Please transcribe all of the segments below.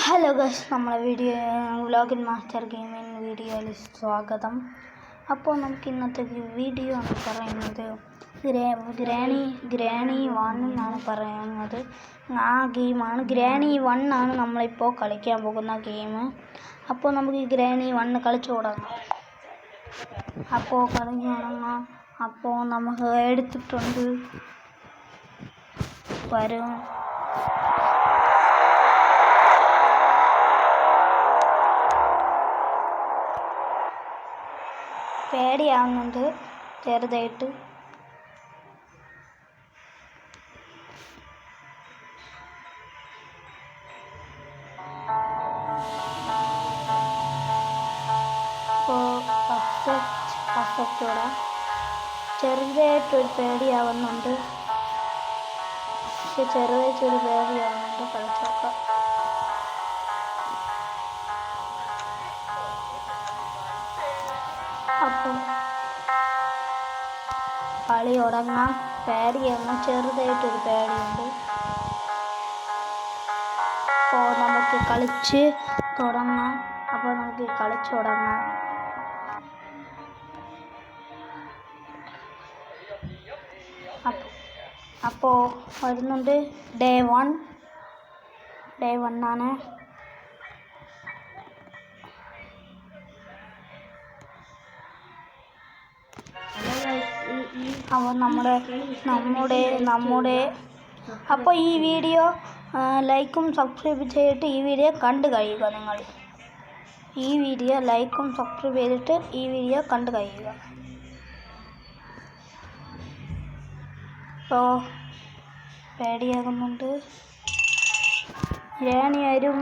Hello guys, നമ്മളെ വ്ലോഗിൻ master gaming വീഡിയോയിൽ സ്വാഗതം. അപ്പോൾ നമുക്ക് ഇന്നത്തെ വീഡിയോ എന്ന് പറയുന്നത് ഗ്രാണി 1 എന്നാണ് പറയുന്നത്. ആ ഗെയിമാണ് ഗ്രാണി 1 ആണ് നമ്മളിപ്പോൾ കളിക്കാൻ പോകുന്ന ഗെയിം. അപ്പോൾ നമുക്ക് ഈ ഗ്രാണി 1 കളിച്ചു തുടങ്ങാം. അപ്പോൾ നമുക്ക് എടുത്തിട്ടുണ്ട് വരും. പേടിയാവുന്നുണ്ട് ചെറുതായിട്ട്. അപ്പോൾ അസറ്റോടെ ചെറുതായിട്ടൊരു പേടിയാവുന്നുണ്ട്. കളിച്ചോക്കാം. അപ്പോൾ കളി തുടങ്ങാം. ചെറുതായിട്ടൊരു പേടിയുണ്ട്. അപ്പോൾ നമുക്ക് കളിച്ച് തുടങ്ങാം. അപ്പോൾ വരുന്നുണ്ട് ഡേ 1 ആണ്. അപ്പോൾ നമ്മുടെ അപ്പോൾ ഈ വീഡിയോ ലൈക്കും സബ്സ്ക്രൈബ് ചെയ്തിട്ട് ഈ വീഡിയോ കണ്ടു കഴിയുക. ഈ വീഡിയോ ലൈക്കും സബ്സ്ക്രൈബ് ചെയ്തിട്ട് ഈ വീഡിയോ കണ്ടു കഴിയുക. അപ്പോൾ പേടിയാകുന്നുണ്ട്. ഗ്രാണി വരും.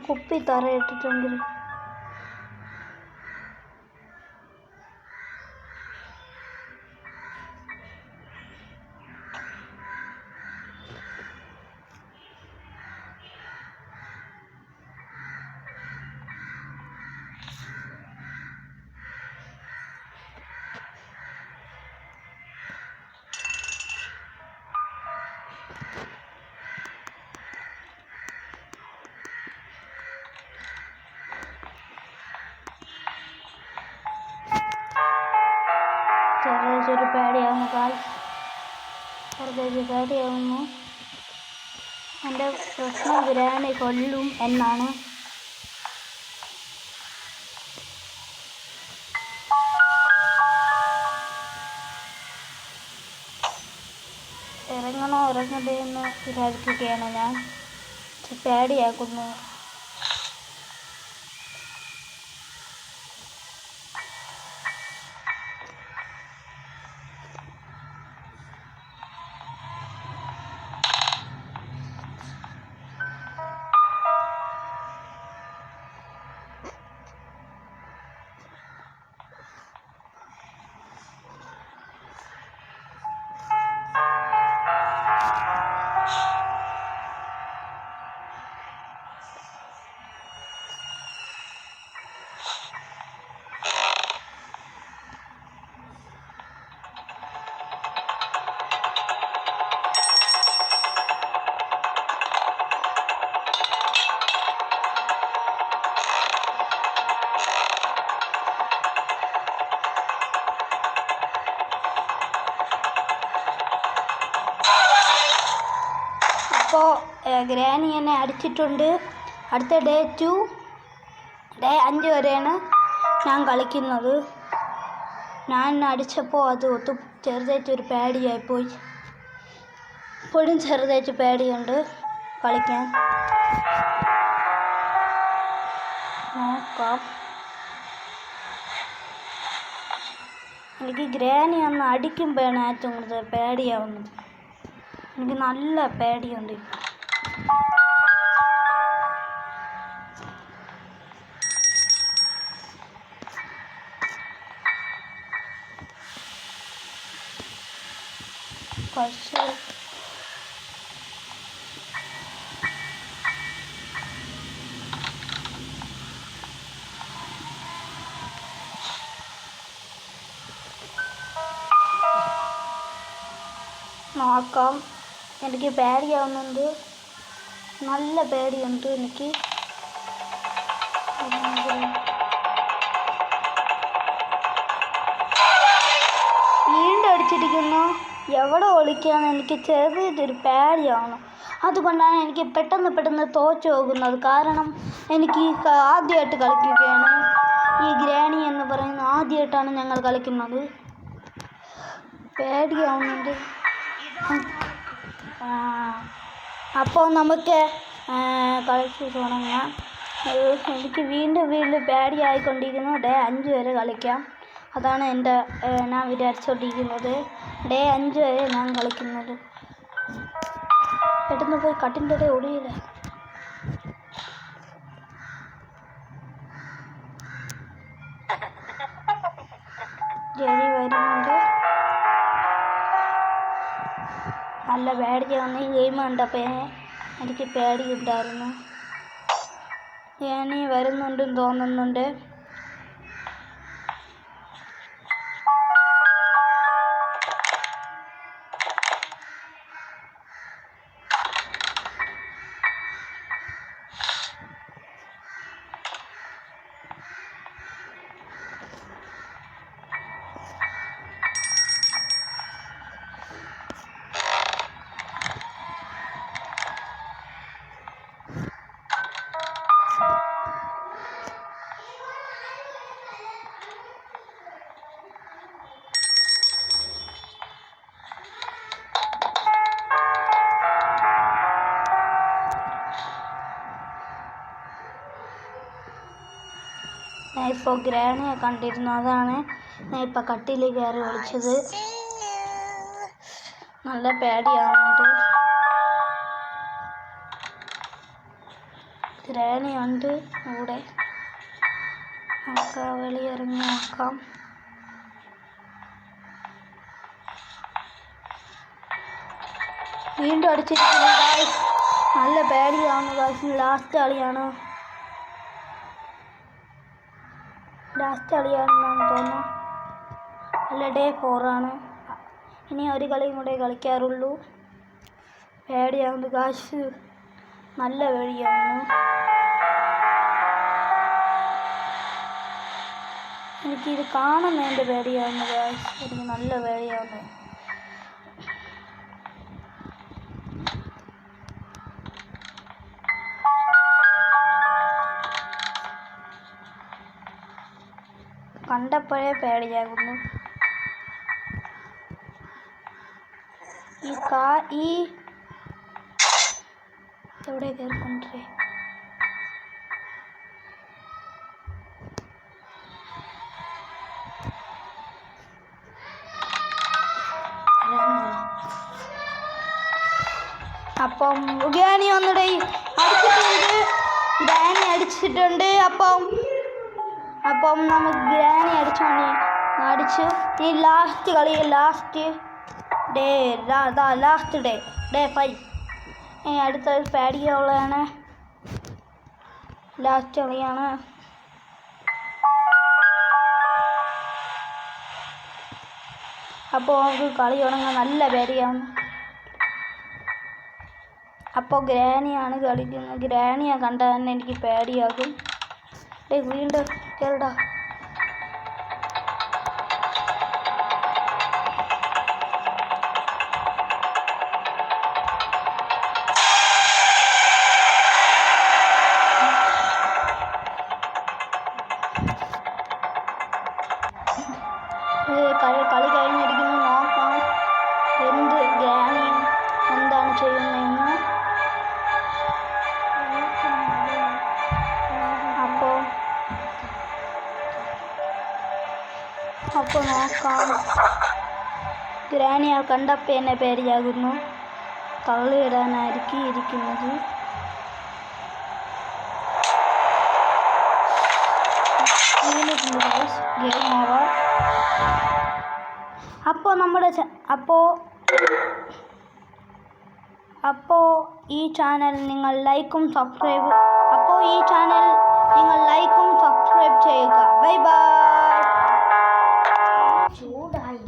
കുപ്പി തറയിട്ടിട്ടെങ്കിൽ ചെറിയൊരു പേടിയാവുന്നു. എൻ്റെ പ്രശ്നം ഗ്രാണി കൊല്ലും എന്നാണ്. ഇറങ്ങണ്ടേ എന്ന് വിചാരിക്കുകയാണ് ഞാൻ. പേടിയാക്കുന്നു. അപ്പോൾ ഗ്രാണി എന്നെ അടിച്ചിട്ടുണ്ട്. അടുത്ത ഡേ 5 വരെയാണ് ഞാൻ കളിക്കുന്നത്. ഞാൻ അടിച്ചപ്പോൾ അത് ചെറുതായിട്ടൊരു പേടിയായിപ്പോയി. ഇപ്പോഴും ചെറുതായിട്ട് പേടിയുണ്ട് കളിക്കാൻ. നോക്കാം. എനിക്ക് ഗ്രാണി ഒന്ന് അടിക്കുമ്പോഴാണ് ഏറ്റവും കൂടുതൽ പേടിയാവുന്നത്. എനിക്ക് നല്ല പേടിയുണ്ട്. കുറച്ച് നോക്കാം. എനിക്ക് പേടിയാവുന്നുണ്ട്, നല്ല പേടിയുണ്ട് എനിക്ക്. വീണ്ടും അടിച്ചിരിക്കുന്നു. എവിടെ ഒളിക്കാന്ന് എനിക്ക് ചെറിയൊരു പേടിയാണ്. അതുകൊണ്ടാണ് എനിക്ക് പെട്ടെന്ന് തോറ്റു പോകുന്നത്. കാരണം എനിക്ക് ആദ്യമായിട്ട് കളിക്കുകയാണ്. ഈ ഗ്രാനി എന്ന് പറയുന്ന ആദ്യമായിട്ടാണ് ഞങ്ങൾ കളിക്കുന്നത്. പേടിയാവുന്നുണ്ട്. അപ്പോൾ നമുക്ക് കളിച്ച് തുടങ്ങാം. എനിക്ക് വീണ്ടും പേടിയായിക്കൊണ്ടിരിക്കുന്നു. ഡേ 5 വരെ കളിക്കാം. അതാണ് ഞാൻ വിചാരിച്ചുകൊണ്ടിരിക്കുന്നത്. ഡേ 5 വരെ ഞാൻ കളിക്കുന്നത്. പെട്ടെന്ന് പോയി കട്ടിൻ്റെ ഇടയിൽ ഒളിയില്ല. ജെറി വരുന്നുണ്ട്. നല്ല പേടിയാവുന്ന ഈ ഗെയിം കണ്ടപ്പോൾ എനിക്ക് പേടിയുണ്ടായിരുന്നു. ഞാൻ വരുന്നുണ്ടെന്ന് തോന്നുന്നുണ്ട്. ഞാൻ ഇപ്പോൾ ഗ്രാനിയെ കണ്ടിരുന്നു. അതാണ് ഞാൻ ഇപ്പോൾ കട്ടിൽ കയറി വിളിച്ചത്. നല്ല പേടിയാവുന്നുണ്ട്. ഗ്രാനിയുണ്ട് ഇവിടെ. നമുക്ക് വെളിയിറങ്ങി നോക്കാം. വീണ്ടും അടിച്ചിരിക്കുന്നു ഗായ്സ്. നല്ല പേടിയാവുന്നു ഗായ്സ്. ലാസ്റ്റ് കളിയാണെന്നാണ് തോന്നുന്നു. അല്ല, ഡേ 4 ആണ്. ഇനി ഒരു കളിയും കൂടെ കളിക്കാറുള്ളൂ. പേടിയാവുന്നു ഗായ്സ്, നല്ല പേടിയാവുന്നു. എനിക്കിത് കാണുന്നതിൻ്റെ പേടിയാവുന്നു ഗായ്സ്. എനിക്ക് നല്ല പേടിയാവുന്നു. കണ്ടപ്പോഴേ പേടിയാകുന്നു. ഈ എവിടെ കയറിക്കൊണ്ടേ അപ്പം ഗ്രാനി വന്നിടേ അടിച്ചിട്ടുണ്ട്. അപ്പം നമുക്ക് ഗ്രാനി അടിച്ചു. ഈ ലാസ്റ്റ് കളി, ലാസ്റ്റ് ഡേ 5. ഇനി അടുത്തത് പേടിയുള്ളതാണ്. ലാസ്റ്റ് കളിയാണ്. അപ്പോൾ നമുക്ക് കളി തുടങ്ങാൻ നല്ല പേടിയാണ്. അപ്പോൾ ഗ്രാനിയാണ് കളിക്കുന്നത്. ഗ്രാനിയെ കണ്ടാൽ തന്നെ എനിക്ക് പേടിയാകും. വീണ്ടും കേരടാ. കളി കഴിഞ്ഞിരിക്കുന്നു. നോക്കാം ഗ്രാനി എന്താണ് ചെയ്യുന്നതെന്ന്. അപ്പോൾ നോക്കാം. ഗ്രാനിയെ കണ്ടപ്പോൾ എന്നെ പേടിയാകുന്നു. തള്ളിയിടാനായിരിക്കും ഇരിക്കുന്നത്. Game over. അപ്പോൾ ഈ ചാനൽ നിങ്ങൾ ലൈക്കും സബ്സ്ക്രൈബ് ചെയ്യുക. Bye bye. ചൂടായി.